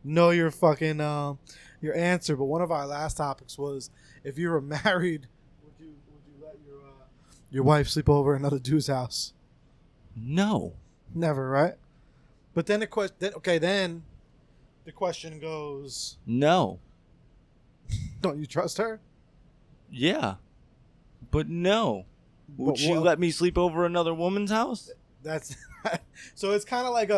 know your fucking your answer. But one of our last topics was if you were married, would you let your wife sleep over at another dude's house? No. Never, right? But then then the question goes, No. don't you trust her? Yeah. But no. Would But she let me sleep over another woman's house? That's so it's kind of like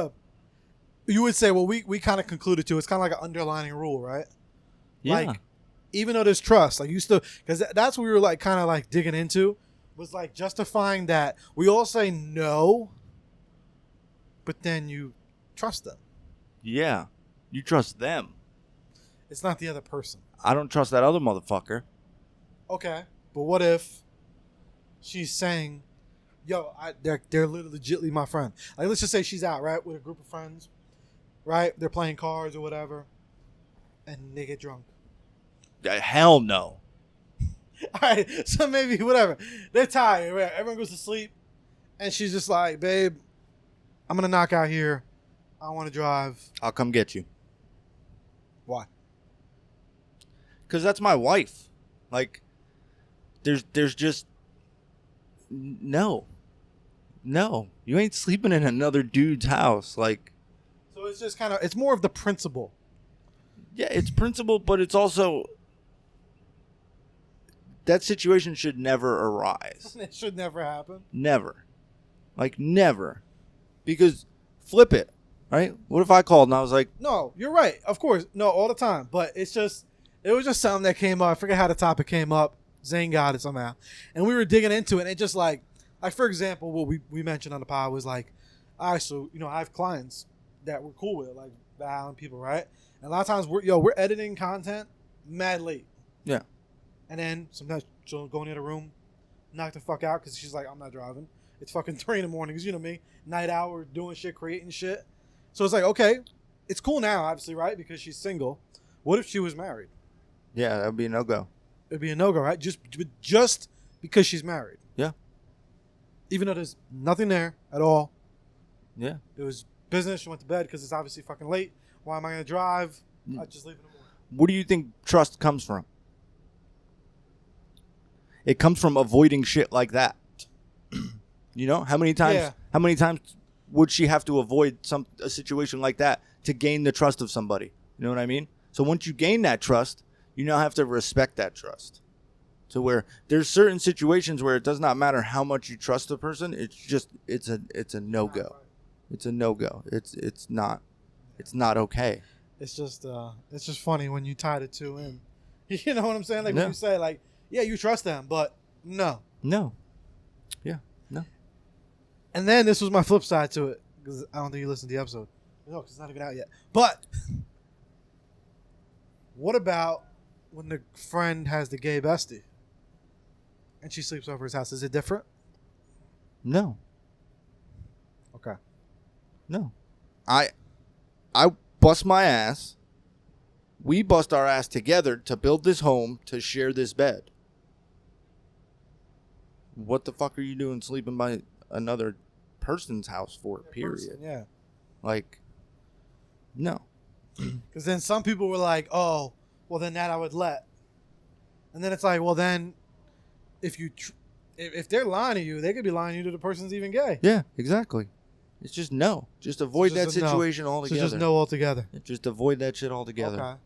you would say, well, we kind of concluded to it's kind of like an underlining rule, right? Yeah. Like, even though there's trust, like you still, because that's what we were like kind of like digging into, was like justifying that we all say no, but then you trust them. Yeah. You trust them. It's not the other person. I don't trust that other motherfucker. Okay, but what if she's saying, yo, they're legitimately my friend. Like, let's just say she's out, right, with a group of friends, right? They're playing cards or whatever, and they get drunk. Hell no. All right, so maybe whatever. They're tired, right? Everyone goes to sleep, and she's just like, babe, I'm going to knock out here. I want to drive. I'll come get you. Why? Because that's my wife. Like, there's just... No. You ain't sleeping in another dude's house. Like... So it's just kind of... It's more of the principle. Yeah, it's principle, but it's also... That situation should never arise. It should never happen. Never. Like, never. Because, flip it, right? What if I called and I was like... No, you're right. Of course. No, all the time. But it's just... It was just something that came up. I forget how the topic came up. Zane got it somehow. And we were digging into it. And it just like for example, what we mentioned on the pod was like, all right, so, I have clients that we're cool with, like Val and people, right? And a lot of times we're editing content mad late. Yeah. And then sometimes she'll go in the other room, knock the fuck out because she's like, I'm not driving. It's fucking 3 in the morning because, you know me, night hour, doing shit, creating shit. So it's like, okay, it's cool now, obviously, right? Because she's single. What if she was married? Yeah, that would be a no-go. It'd be a no-go, right? Just because she's married. Yeah. Even though there's nothing there at all. Yeah. It was business. She went to bed because it's obviously fucking late. Why am I going to drive? I just leave in the morning. What do you think trust comes from? It comes from avoiding shit like that. How many times would she have to avoid a situation like that to gain the trust of somebody? You know what I mean? So once you gain that trust, you now have to respect that trust. So where there's certain situations where it does not matter how much you trust a person, it's a no-go. It's a no-go. It's not okay. It's just funny when you tie the two in. You know what I'm saying? Like No. when you say like, yeah, you trust them, but no. No. Yeah. No. And then this was my flip side to it because I don't think you listened to the episode. No, because it's not even out yet. But what about when the friend has the gay bestie and she sleeps over his house? Is it different? No. Okay. No. I bust my ass. We bust our ass together to build this home, to share this bed. What the fuck are you doing sleeping by another person's house for, period? Yeah. Like, no. Because then some people were like, oh, well, then that I would let. And then it's like, well, then if they're lying to you, they could be lying to you to the person's even gay. Yeah, exactly. It's just no. Just avoid that just a no. situation So altogether. just no altogether. Just avoid that shit altogether. Okay.